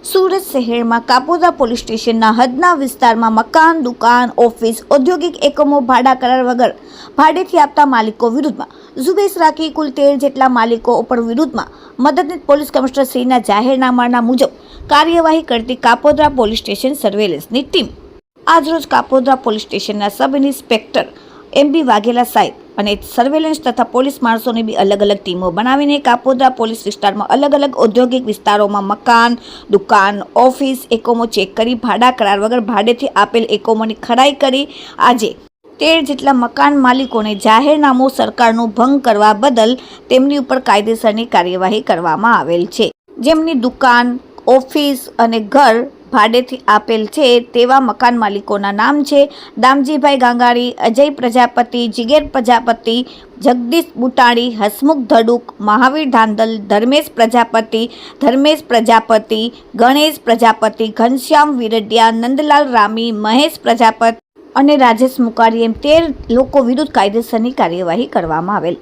સુરત શહેરમાં કાપોદ્રા પોલીસ સ્ટેશનના હદના વિસ્તારમાં મકાન, દુકાન, ઓફિસ, ઔદ્યોગિક એકમો ભાડા કરાર વગર ભાડેથી આપતા માલિકો વિરુદ્ધમાં ઝુંબેશ રાખી કુલ 13 જેટલા માલિકો ઉપર વિરુદ્ધમાં મદદનીશ પોલીસ કમિશનર શ્રીના જાહેરનામાના મુજબ કાર્યવાહી કરતી કાપોદ્રા પોલીસ સ્ટેશન સર્વેલન્સની ટીમ આજરોજ કાપોદ્રા પોલીસ સ્ટેશનના સબ ઇન્સ્પેક્ટર એમબી વાઘેલા સાહેબ અને સર્વેલન્સ તથા પોલીસ માણસોની બી અલગ અલગ ટીમો બનાવીને કાપોદ્રા પોલીસ વિસ્તારમાં અલગ અલગ ઔદ્યોગિક વિસ્તારોમાં મકાન, દુકાન, ઓફિસ એકમો ચેક કરી ભાડા કરાર વગર ભાડેથી આપેલ એકમોની ખરાઈ કરી આજે 13 જેટલા મકાન માલિકોને જાહેરનામું સરકારનું ભંગ કરવા બદલ તેમની ઉપર કાયદેસરની કાર્યવાહી કરવામાં આવેલ છે. જેમની દુકાન, ઓફિસ અને ઘર ભાડેથી આપેલ છે તેવા મકાન માલિકોના નામ છે દામજીભાઈ ગાંગાણી, અજય પ્રજાપતિ, જીગેર પ્રજાપતિ, જગદીશ બુટાણી, હસમુખ ધડુક, મહાવીર ધાંધલ, ધર્મેશ પ્રજાપતિ, ગણેશ પ્રજાપતિ, ઘનશ્યામ વિરડિયા, નંદલાલ રામી, મહેશ પ્રજાપતિ અને રાજેશ મુકારી એમ 13 લોકો વિરુદ્ધ કાયદેસરની કાર્યવાહી કરવામાં આવેલ.